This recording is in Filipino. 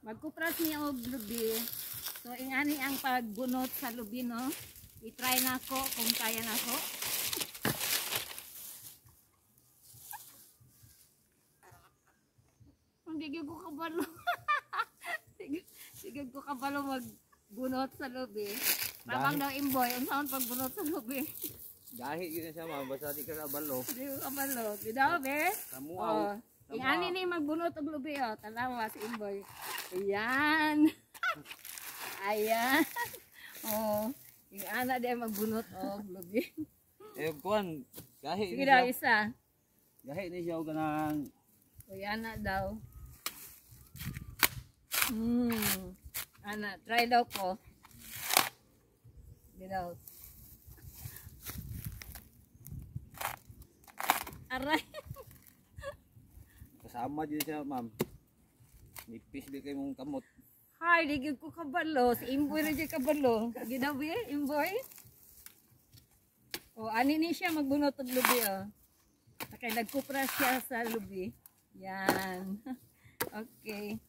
Magkupras niya og lubi. So ingani ang pagbunot sa lubi, no. I-try na ako kung kaya na ako. Hindi ko kabalo. Sige ko kabalo magbunot sa lubi. Tabang daw imboy, unsaon pagbunot sa lubi. Gahi yun siya ma'am, basta di ka kabalo. Hindi ko kabalo. Di daw, be? Kamuaw. Ingani ni magbunot og lubi, oh. Tanawa si imboy. Ayan. Ayan. Oh. Yung anak din magbunot og lubi. Eh, kuhan, gahi Sige ni daw, siya. isa. Gahi ni siya o ganang... Kuya anak daw. Anak, try daw ko. Di daw. Aray. Kasama din siya ma'am. Nipis di kayo mong kamot. Hay, di gyud ko kabalo. Si imboy na dyan kabalo. Ginabi, imboy. O, ani ni siya magbunot og lubi, oh. Kaya nagkupras siya sa lubi. Yan. Okay.